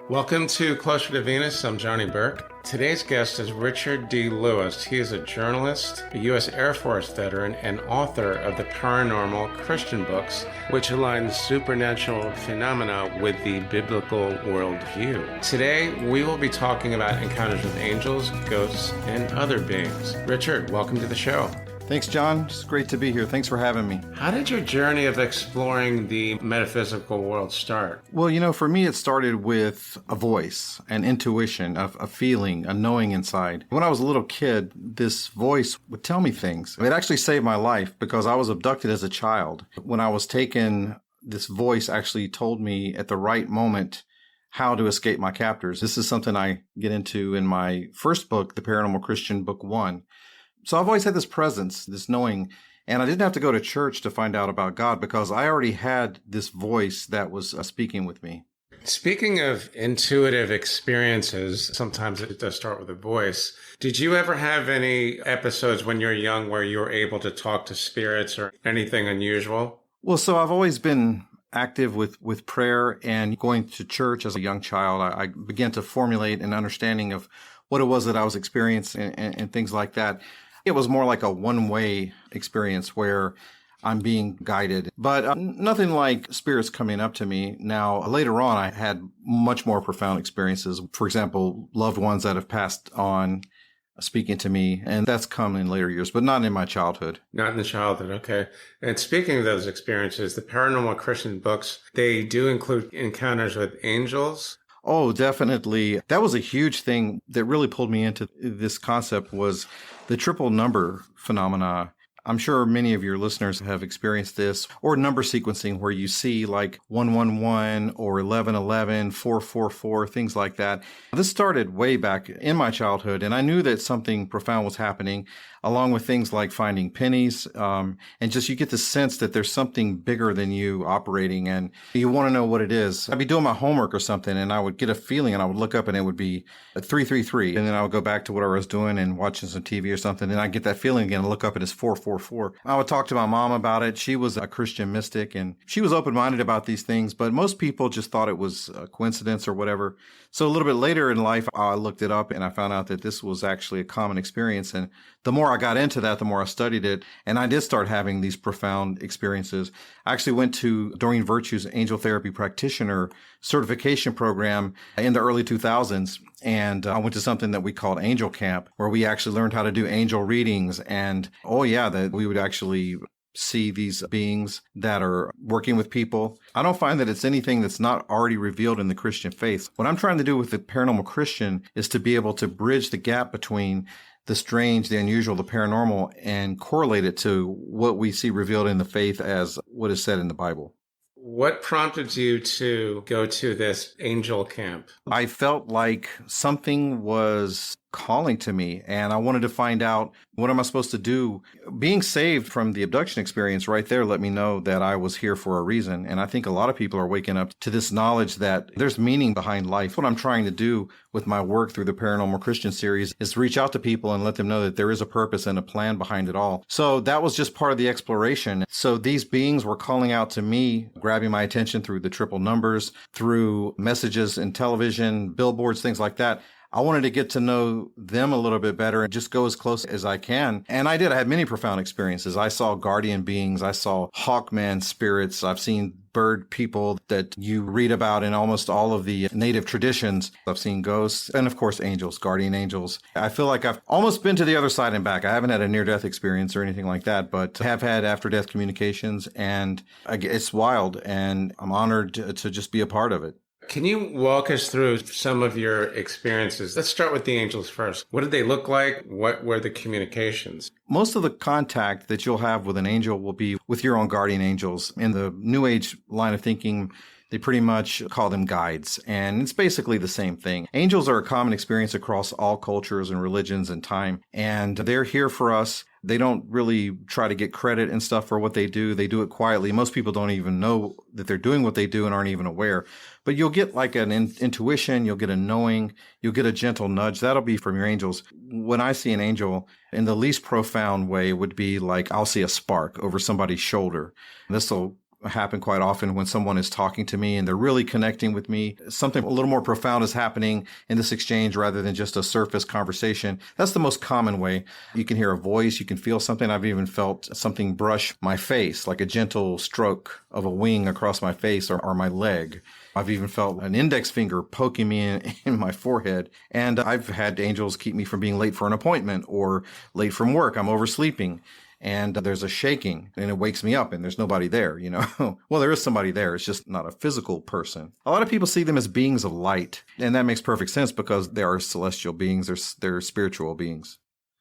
Welcome to Closer to Venus. I'm Johnny Burke. Today's guest is Richard D. Lewis. He is a journalist, a U.S. Air Force veteran, and author of the Paranormal Christian books, which align supernatural phenomena with the biblical worldview. Today, we will be talking about encounters with angels, ghosts, and other beings. Richard, welcome to the show. Thanks, John. It's great to be here. Thanks for having me. How did your journey of exploring the metaphysical world start? Well, for me, it started with a voice, an intuition, a feeling, a knowing inside. When I was a little kid, this voice would tell me things. It actually saved my life because I was abducted as a child. When I was taken, this voice actually told me at the right moment how to escape my captors. This is something I get into in my first book, The Paranormal Christian, Book 1. So I've always had this presence, this knowing, and I didn't have to go to church to find out about God because I already had this voice that was speaking with me. Speaking of intuitive experiences, sometimes it does start with a voice. Did you ever have any episodes when you were young where you were able to talk to spirits or anything unusual? Well, so I've always been active with prayer and going to church as a young child. I began to formulate an understanding of what it was that I was experiencing and things like that. It was more like a one-way experience where I'm being guided, but nothing like spirits coming up to me. Now, later on, I had much more profound experiences. For example, loved ones that have passed on speaking to me, and that's come in later years, but not in my childhood. Not in the childhood, okay. And speaking of those experiences, the Paranormal Christian books, they do include encounters with angels. Oh, definitely. That was a huge thing that really pulled me into this concept was the triple number phenomena. I'm sure many of your listeners have experienced this, or number sequencing where you see like 111 or 1111, 444, things like that. This started way back in my childhood, and I knew that something profound was happening, along with things like finding pennies, and just you get the sense that there's something bigger than you operating, and you want to know what it is. I'd be doing my homework or something, and I would get a feeling, and I would look up, and it would be 333, and then I would go back to whatever I was doing and watching some TV or something, and I'd get that feeling again and look up, and it's 444. I would talk to my mom about it. She was a Christian mystic, and she was open-minded about these things, but most people just thought it was a coincidence or whatever. So a little bit later in life, I looked it up, and I found out that this was actually a common experience, and the more I got into that, the more I studied it, and I did start having these profound experiences. I actually went to Doreen Virtue's angel therapy practitioner certification program in the early 2000s, and I went to something that we called Angel Camp, where we actually learned how to do angel readings, and that we would actually see these beings that are working with people. I don't find that it's anything that's not already revealed in the Christian faith. What I'm trying to do with the Paranormal Christian is to be able to bridge the gap between the strange, the unusual, the paranormal, and correlate it to what we see revealed in the faith as what is said in the Bible. What prompted you to go to this angel camp? I felt like something was calling to me, and I wanted to find out, what am I supposed to do? Being saved from the abduction experience right there let me know that I was here for a reason. And I think a lot of people are waking up to this knowledge that there's meaning behind life. What I'm trying to do with my work through the Paranormal Christian series is reach out to people and let them know that there is a purpose and a plan behind it all. So that was just part of the exploration. So these beings were calling out to me, grabbing my attention through the triple numbers, through messages in television, billboards, things like that. I wanted to get to know them a little bit better and just go as close as I can. And I did. I had many profound experiences. I saw guardian beings. I saw hawkman spirits. I've seen bird people that you read about in almost all of the native traditions. I've seen ghosts and, of course, angels, guardian angels. I feel like I've almost been to the other side and back. I haven't had a near-death experience or anything like that, but have had after-death communications. And it's wild, and I'm honored to just be a part of it. Can you walk us through some of your experiences? Let's start with the angels first. What did they look like? What were the communications? Most of the contact that you'll have with an angel will be with your own guardian angels. In the New Age line of thinking, they pretty much call them guides, and it's basically the same thing. Angels are a common experience across all cultures and religions and time, and they're here for us. They don't really try to get credit and stuff for what they do. They do it quietly. Most people don't even know that they're doing what they do and aren't even aware. But you'll get like an intuition, you'll get a knowing, you'll get a gentle nudge. That'll be from your angels. When I see an angel, in the least profound way would be like I'll see a spark over somebody's shoulder. This will happen quite often when someone is talking to me and they're really connecting with me. Something a little more profound is happening in this exchange rather than just a surface conversation. That's the most common way. You can hear a voice, you can feel something. I've even felt something brush my face, like a gentle stroke of a wing across my face or my leg. I've even felt an index finger poking me in my forehead. And I've had angels keep me from being late for an appointment or late from work. I'm oversleeping and there's a shaking and it wakes me up and there's nobody there, Well, there is somebody there. It's just not a physical person. A lot of people see them as beings of light. And that makes perfect sense because they are celestial beings. They're spiritual beings.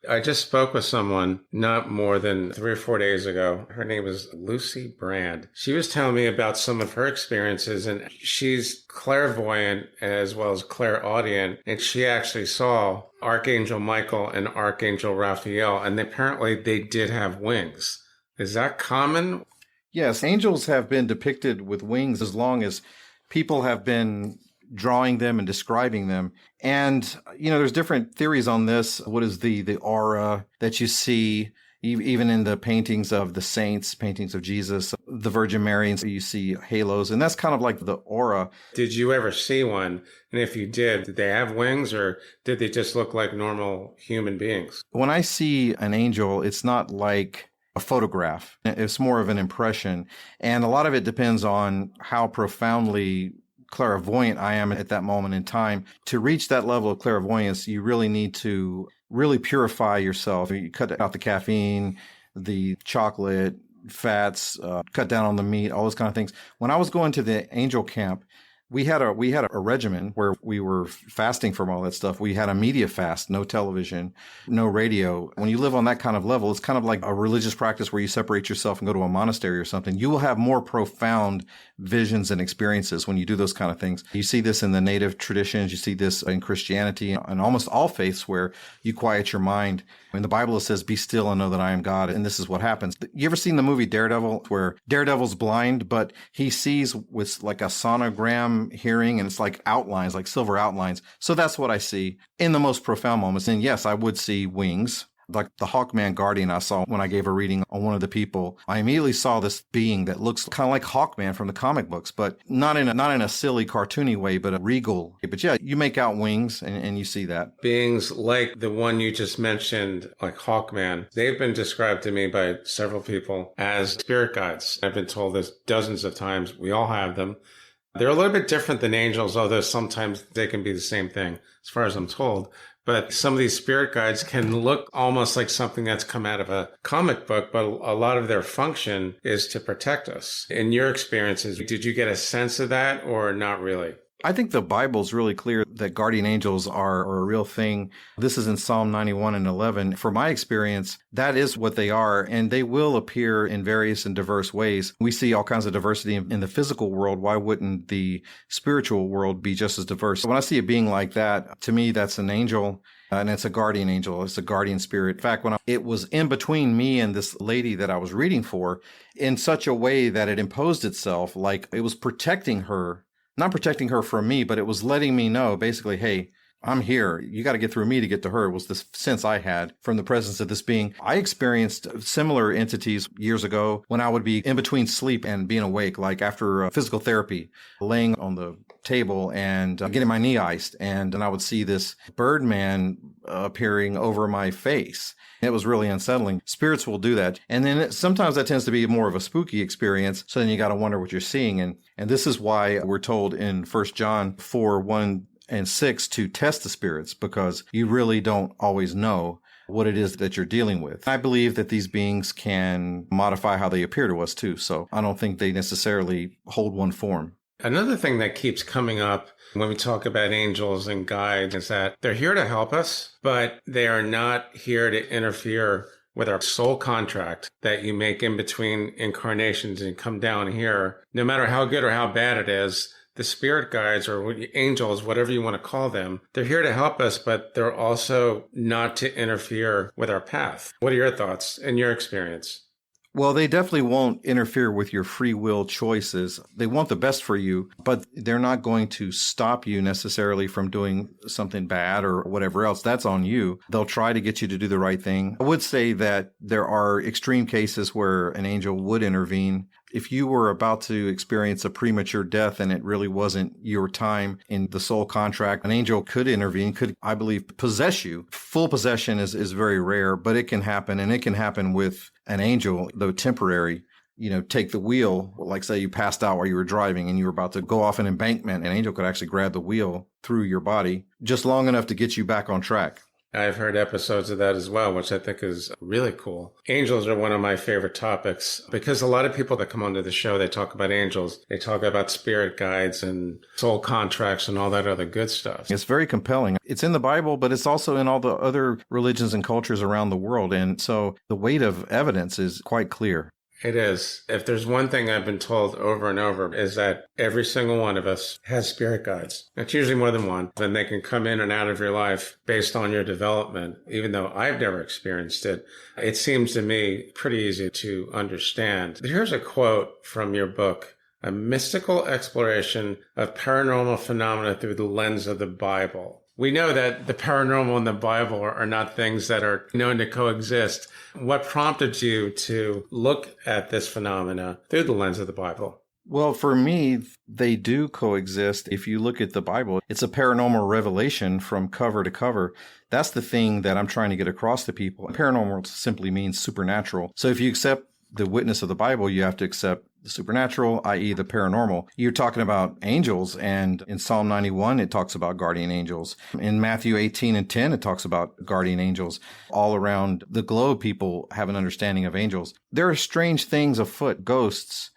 I just spoke with someone not more than 3 or 4 days ago. Her name is Lucy Brand. She was telling me about some of her experiences, and she's clairvoyant as well as clairaudient, and she actually saw Archangel Michael and Archangel Raphael, and apparently they did have wings. Is that common? Yes, angels have been depicted with wings as long as people have been drawing them and describing them. And, there's different theories on this. What is the aura that you see, even in the paintings of the saints, paintings of Jesus, the Virgin Mary, and so you see halos, and that's kind of like the aura. Did you ever see one? And if you did they have wings or did they just look like normal human beings? When I see an angel, it's not like a photograph. It's more of an impression. And a lot of it depends on how profoundly clairvoyant I am at that moment in time. To reach that level of clairvoyance, you really need to really purify yourself. You cut out the caffeine, the chocolate, fats, cut down on the meat, all those kind of things. When I was going to the angel camp, we had a regimen where we were fasting from all that stuff. We had a media fast, no television, no radio. When you live on that kind of level, it's kind of like a religious practice where you separate yourself and go to a monastery or something. You will have more profound visions and experiences when you do those kind of things. You see this in the native traditions. You see this in Christianity and almost all faiths where you quiet your mind. In the Bible, it says, "Be still and know that I am God." And this is what happens. You ever seen the movie Daredevil, where Daredevil's blind, but he sees with like a sonogram hearing, and it's like outlines, like silver outlines. So that's what I see in the most profound moments. And yes, I would see wings. Like the Hawkman Guardian I saw when I gave a reading on one of the people, I immediately saw this being that looks kind of like Hawkman from the comic books, but not in a silly, cartoony way, but a regal. But yeah, you make out wings and you see that. Beings like the one you just mentioned, like Hawkman, they've been described to me by several people as spirit guides. I've been told this dozens of times. We all have them. They're a little bit different than angels, although sometimes they can be the same thing, as far as I'm told. But some of these spirit guides can look almost like something that's come out of a comic book, but a lot of their function is to protect us. In your experiences, did you get a sense of that or not really? I think the Bible's really clear that guardian angels are a real thing. This is in Psalm 91 and 11. From my experience, that is what they are, and they will appear in various and diverse ways. We see all kinds of diversity in the physical world. Why wouldn't the spiritual world be just as diverse? When I see a being like that, to me, that's an angel. And it's a guardian angel. It's a guardian spirit. In fact, it was in between me and this lady that I was reading for in such a way that it imposed itself, like it was protecting her. Not protecting her from me, but it was letting me know basically, hey, I'm here. You got to get through me to get to her. It was this sense I had from the presence of this being. I experienced similar entities years ago when I would be in between sleep and being awake, like after physical therapy, laying on the table and getting my knee iced. And I would see this Birdman appearing over my face. It was really unsettling. Spirits will do that. And then sometimes that tends to be more of a spooky experience. So then you got to wonder what you're seeing. And this is why we're told in 1 John 4:1-6 to test the spirits, because you really don't always know what it is that you're dealing with. I believe that these beings can modify how they appear to us too. So I don't think they necessarily hold one form. Another thing that keeps coming up when we talk about angels and guides is that they're here to help us, but they are not here to interfere with our soul contract that you make in between incarnations and come down here. No matter how good or how bad it is, the spirit guides or angels, whatever you want to call them, they're here to help us, but they're also not to interfere with our path. What are your thoughts and your experience? Well, they definitely won't interfere with your free will choices. They want the best for you, but they're not going to stop you necessarily from doing something bad or whatever else. That's on you. They'll try to get you to do the right thing. I would say that there are extreme cases where an angel would intervene. If you were about to experience a premature death and it really wasn't your time in the soul contract, an angel could intervene, could, I believe, possess you. Full possession is very rare, but it can happen, and it can happen with an angel, though temporary. Take the wheel, like say you passed out while you were driving and you were about to go off an embankment, an angel could actually grab the wheel through your body just long enough to get you back on track. I've heard episodes of that as well, which I think is really cool. Angels are one of my favorite topics because a lot of people that come onto the show, they talk about angels. They talk about spirit guides and soul contracts and all that other good stuff. It's very compelling. It's in the Bible, but it's also in all the other religions and cultures around the world. And so the weight of evidence is quite clear. It is. If there's one thing I've been told over and over is that every single one of us has spirit guides. It's usually more than one. And they can come in and out of your life based on your development. Even though I've never experienced it, it seems to me pretty easy to understand. Here's a quote from your book: "A mystical exploration of paranormal phenomena through the lens of the Bible." We know that the paranormal and the Bible are not things that are known to coexist. What prompted you to look at this phenomena through the lens of the Bible? Well, for me, they do coexist. If you look at the Bible, it's a paranormal revelation from cover to cover. That's the thing that I'm trying to get across to people. Paranormal simply means supernatural. So if you accept the witness of the Bible, you have to accept the supernatural, i.e. the paranormal. You're talking about angels, and in Psalm 91, it talks about guardian angels. In Matthew 18:10, it talks about guardian angels. All around the globe, people have an understanding of angels. There are strange things afoot, ghosts,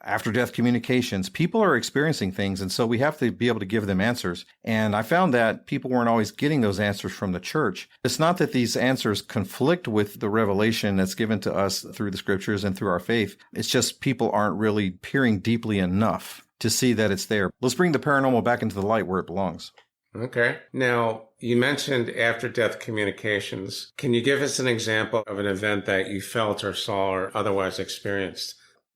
after-death communications. People are experiencing things, and so we have to be able to give them answers. And I found that people weren't always getting those answers from the church. It's not that these answers conflict with the revelation that's given to us through the scriptures and through our faith. It's just people aren't really peering deeply enough to see that it's there. Let's bring the paranormal back into the light where it belongs. Okay. Now, you mentioned after-death communications. Can you give us an example of an event that you felt or saw or otherwise experienced?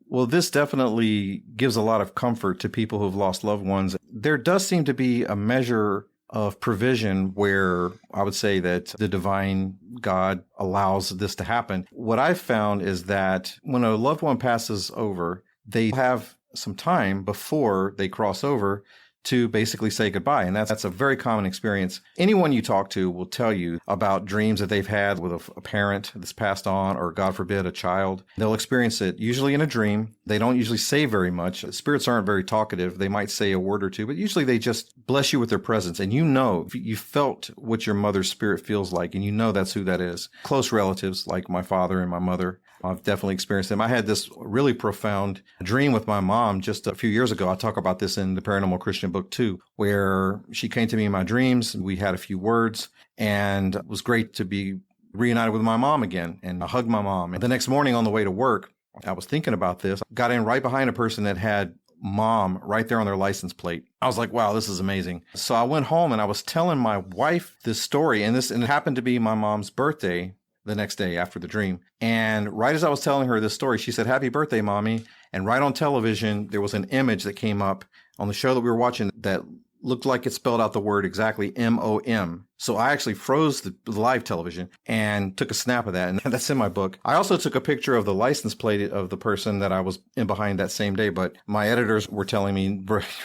Well, this definitely gives a lot of comfort to people who've lost loved ones. There does seem to be a measure of provision where I would say that the divine God allows this to happen. What I've found is that when a loved one passes over, they have some time before they cross over to basically say goodbye. And that's a very common experience. Anyone you talk to will tell you about dreams that they've had with a parent that's passed on, or God forbid, a child. They'll experience it usually in a dream. They don't usually say very much. Spirits aren't very talkative. They might say a word or two, but usually they just bless you with their presence. And you felt what your mother's spirit feels like, and you know that's who that is. Close relatives like my father and my mother, I've definitely experienced them. I had this really profound dream with my mom just a few years ago. I talk about this in the Paranormal Christian book too, where she came to me in my dreams. We had a few words, and it was great to be reunited with my mom again. And I hugged my mom. And the next morning on the way to work, I was thinking about this. Got in right behind a person that had mom right there on their license plate. I was like, wow, this is amazing. So I went home and I was telling my wife this story, and it happened to be my mom's birthday the next day after the dream. And right as I was telling her this story, she said, "Happy birthday, Mommy." And right on television, there was an image that came up on the show that we were watching that looked like it spelled out the word exactly, M-O-M. So I actually froze the live television and took a snap of that. And that's in my book. I also took a picture of the license plate of the person that I was in behind that same day. But my editors were telling me,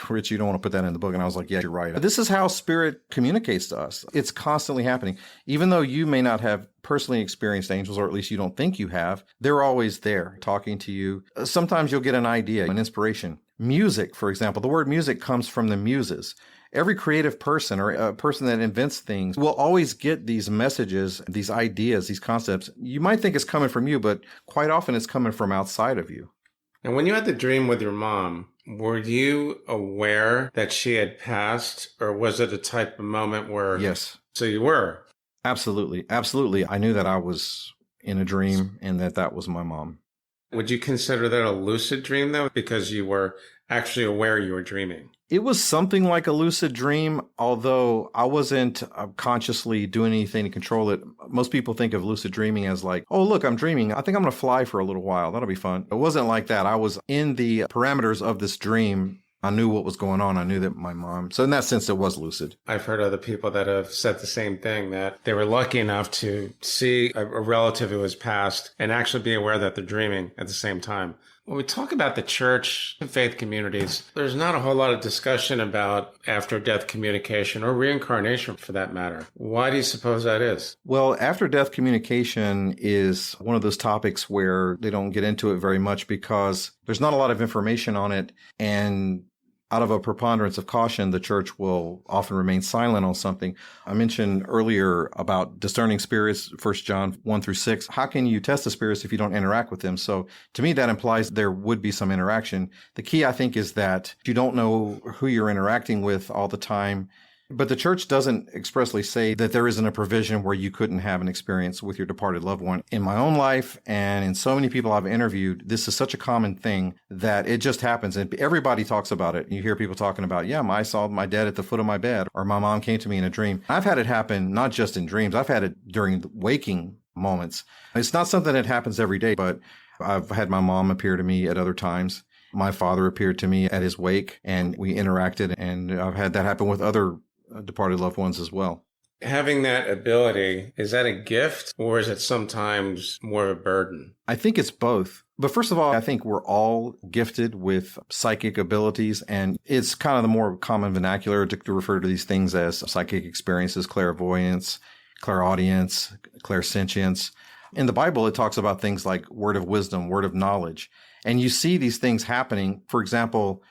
"Rich, you don't want to put that in the book." And I was like, yeah, you're right. This is how spirit communicates to us. It's constantly happening. Even though you may not have personally experienced angels, or at least you don't think you have, they're always there talking to you. Sometimes you'll get an idea, an inspiration. Music, for example, the word music comes from the muses. Every creative person or a person that invents things will always get these messages, these ideas, these concepts. You might think it's coming from you, but quite often it's coming from outside of you. And when you had the dream with your mom, were you aware that she had passed, or was it a type of moment where... Yes. So you were? Absolutely. Absolutely. I knew that I was in a dream and that was my mom. Would you consider that a lucid dream, though, because you were actually aware you were dreaming? It was something like a lucid dream, although I wasn't consciously doing anything to control it. Most people think of lucid dreaming as like, oh, look, I'm dreaming. I think I'm going to fly for a little while. That'll be fun. It wasn't like that. I was in the parameters of this dream. I knew what was going on. I knew that my mom. So in that sense, it was lucid. I've heard other people that have said the same thing, that they were lucky enough to see a relative who was passed and actually be aware that they're dreaming at the same time. When we talk about the church and faith communities, there's not a whole lot of discussion about after-death communication or reincarnation for that matter. Why do you suppose that is? Well, after-death communication is one of those topics where they don't get into it very much because there's not a lot of information on it, and out of a preponderance of caution, the church will often remain silent on something. I mentioned earlier about discerning spirits, 1 John 1-6. How can you test the spirits if you don't interact with them? So to me, that implies there would be some interaction. The key, I think, is that you don't know who you're interacting with all the time. But the church doesn't expressly say that there isn't a provision where you couldn't have an experience with your departed loved one. In my own life and in so many people I've interviewed, this is such a common thing that it just happens. And everybody talks about it. You hear people talking about, I saw my dad at the foot of my bed, or my mom came to me in a dream. I've had it happen not just in dreams. I've had it during waking moments. It's not something that happens every day, but I've had my mom appear to me at other times. My father appeared to me at his wake, and we interacted. And I've had that happen with other departed loved ones as well. Having that ability, is that a gift or is it sometimes more of a burden? I think it's both. But first of all, I think we're all gifted with psychic abilities, and it's kind of the more common vernacular to refer to these things as psychic experiences, clairvoyance, clairaudience, clairsentience. In the Bible, it talks about things like word of wisdom, word of knowledge. And you see these things happening. For example,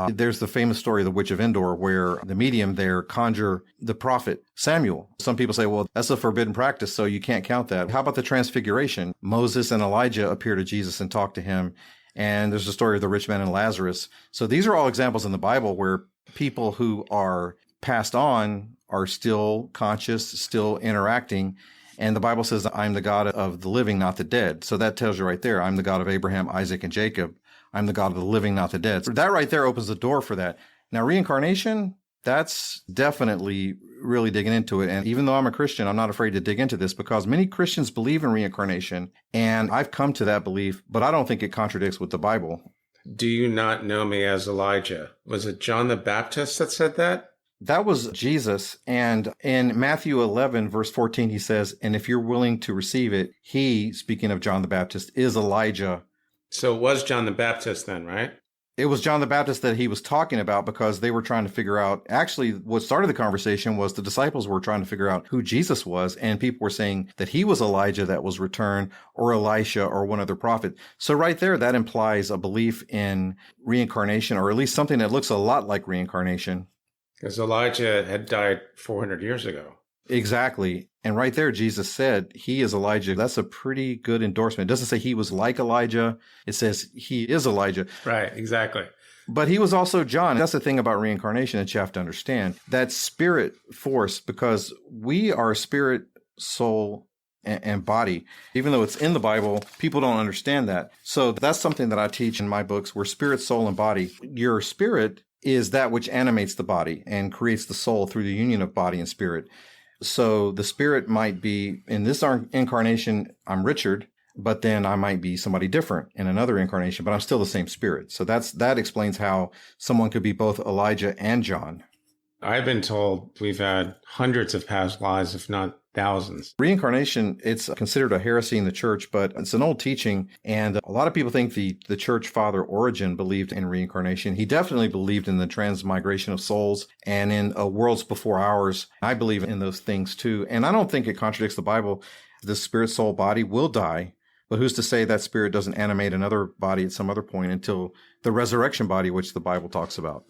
there's the famous story of the Witch of Endor, where the medium there conjure the prophet Samuel. Some people say, well, that's a forbidden practice, so you can't count that. How about the transfiguration? Moses and Elijah appear to Jesus and talk to him. And there's the story of the rich man and Lazarus. So these are all examples in the Bible where people who are passed on are still conscious, still interacting. And the Bible says, I'm the God of the living, not the dead. So that tells you right there, I'm the God of Abraham, Isaac, and Jacob. I'm the God of the living, not the dead. So that right there opens the door for that. Now, reincarnation, that's definitely really digging into it. And even though I'm a Christian, I'm not afraid to dig into this because many Christians believe in reincarnation. And I've come to that belief, but I don't think it contradicts with the Bible. Do you not know me as Elijah? Was it John the Baptist that said that? That was Jesus. And in Matthew 11, verse 14, he says, and if you're willing to receive it, he, speaking of John the Baptist, is Elijah. So it was John the Baptist then, right? It was John the Baptist that he was talking about because they were trying to figure out, actually, what started the conversation was the disciples were trying to figure out who Jesus was, and people were saying that he was Elijah that was returned, or Elisha, or one other prophet. So right there, that implies a belief in reincarnation, or at least something that looks a lot like reincarnation. Because Elijah had died 400 years ago. Exactly. And right there, Jesus said he is Elijah. That's a pretty good endorsement. It doesn't say he was like Elijah. It says he is Elijah. Right, exactly. But he was also John. That's the thing about reincarnation that you have to understand. That spirit force, because we are spirit, soul, and body. Even though it's in the Bible, people don't understand that. So that's something that I teach in my books. We're spirit, soul, and body. Your spirit is that which animates the body and creates the soul through the union of body and spirit. So the spirit might be, in this incarnation, I'm Richard, but then I might be somebody different in another incarnation, but I'm still the same spirit. So that explains how someone could be both Elijah and John. I've been told we've had hundreds of past lives, if not thousands. Reincarnation, it's considered a heresy in the church, but it's an old teaching. And a lot of people think the church father Origen believed in reincarnation. He definitely believed in the transmigration of souls and in worlds before ours. I believe in those things too. And I don't think it contradicts the Bible. The spirit, soul, body will die. But who's to say that spirit doesn't animate another body at some other point until the resurrection body, which the Bible talks about?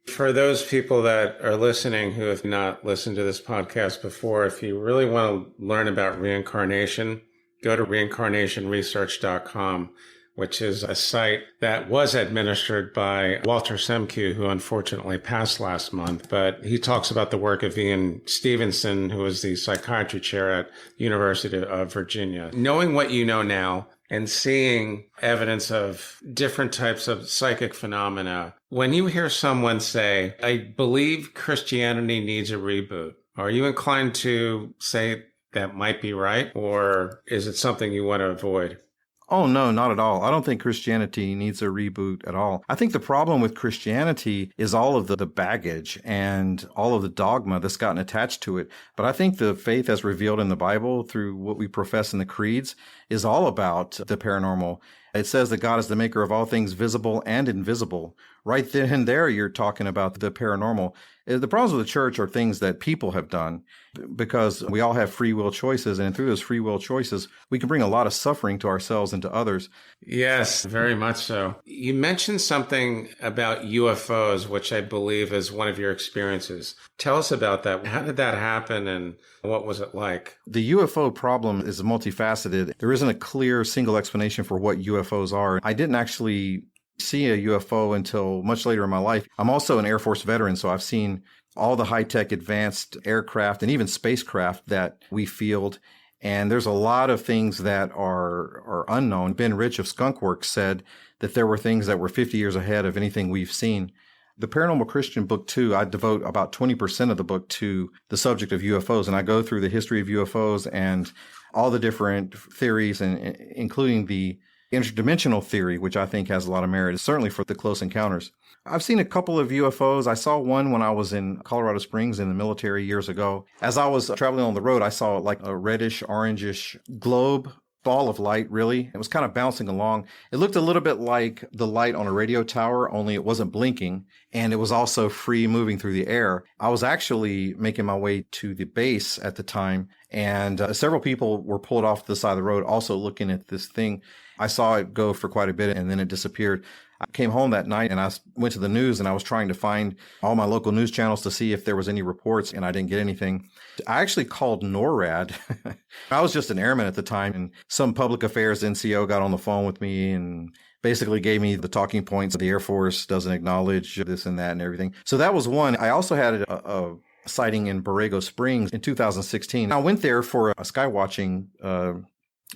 For those people that are listening who have not listened to this podcast before, if you really want to learn about reincarnation, go to reincarnationresearch.com, which is a site that was administered by Walter Semke, who unfortunately passed last month. But he talks about the work of Ian Stevenson, who was the psychiatry chair at the University of Virginia. Knowing what you know now, and seeing evidence of different types of psychic phenomena, when you hear someone say, I believe Christianity needs a reboot, are you inclined to say that might be right? Or is it something you want to avoid? Oh, no, not at all. I don't think Christianity needs a reboot at all. I think the problem with Christianity is all of the baggage and all of the dogma that's gotten attached to it. But I think the faith as revealed in the Bible through what we profess in the creeds is all about the paranormal. It says that God is the maker of all things visible and invisible. Right then and there, you're talking about the paranormal. The problems with the church are things that people have done, because we all have free will choices. And through those free will choices, we can bring a lot of suffering to ourselves and to others. Yes, very much so. You mentioned something about UFOs, which I believe is one of your experiences. Tell us about that. How did that happen and what was it like? The UFO problem is multifaceted. There isn't a clear single explanation for what UFOs are. I didn't actually see a UFO until much later in my life. I'm also an Air Force veteran, so I've seen all the high-tech advanced aircraft and even spacecraft that we field. And there's a lot of things that are unknown. Ben Rich of Skunkworks said that there were things that were 50 years ahead of anything we've seen. The Paranormal Christian book 2, I devote about 20% of the book to the subject of UFOs. And I go through the history of UFOs and all the different theories, and including the interdimensional theory, which I think has a lot of merit, certainly for the close encounters. I've seen a couple of UFOs. I saw one when I was in Colorado Springs in the military years ago. As I was traveling on the road, I saw like a reddish, orangish globe, ball of light, really. It was kind of bouncing along. It looked a little bit like the light on a radio tower, only it wasn't blinking, and it was also free moving through the air. I was actually making my way to the base at the time, and several people were pulled off the side of the road also looking at this thing. I saw it go for quite a bit, and then it disappeared. I came home that night and I went to the news, and I was trying to find all my local news channels to see if there was any reports, and I didn't get anything. I actually called NORAD. I was just an airman at the time, and some public affairs NCO got on the phone with me and basically gave me the talking points. The Air Force doesn't acknowledge this and that and everything. So that was one. I also had a sighting in Borrego Springs in 2016. I went there for a sky watching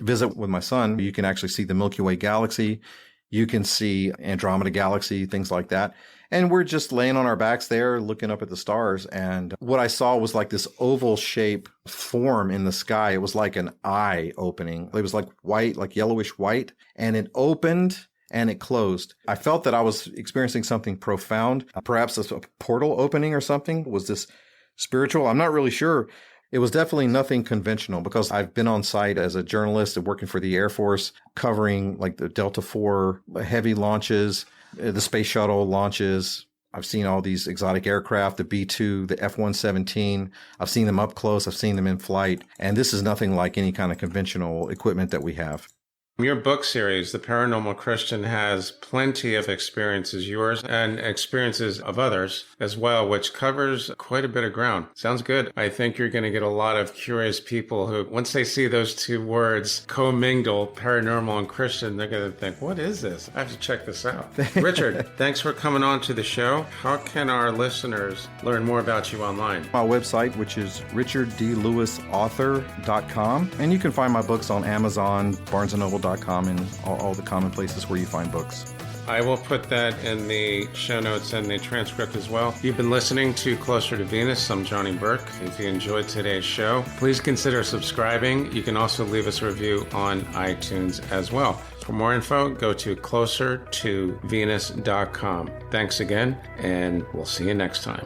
visit with my son. You can actually see the Milky Way galaxy. You can see Andromeda galaxy, things like that. And we're just laying on our backs there looking up at the stars. And what I saw was like this oval shape form in the sky. It was like an eye opening. It was like white, like yellowish white. And it opened and it closed. I felt that I was experiencing something profound, perhaps a portal opening or something. Was this spiritual? I'm not really sure. It was definitely nothing conventional, because I've been on site as a journalist and working for the Air Force, covering like the Delta IV heavy launches, the space shuttle launches. I've seen all these exotic aircraft, the B-2, the F-117. I've seen them up close. I've seen them in flight. And this is nothing like any kind of conventional equipment that we have. Your book series, The Paranormal Christian, has plenty of experiences, yours and experiences of others as well, which covers quite a bit of ground. Sounds good. I think you're going to get a lot of curious people who, once they see those two words commingle, paranormal and Christian, they're going to think, what is this? I have to check this out. Richard, thanks for coming on to the show. How can our listeners learn more about you online? My website, which is richarddlewisauthor.com. And you can find my books on Amazon, BarnesandNoble.com, and all the common places where you find books. I will put that in the show notes and the transcript as well. You've been listening to Closer to Venus. I'm Johnny Burke. If you enjoyed today's show, please consider subscribing. You can also leave us a review on iTunes as well. For more info, go to closertovenus.com. Thanks again, and we'll see you next time.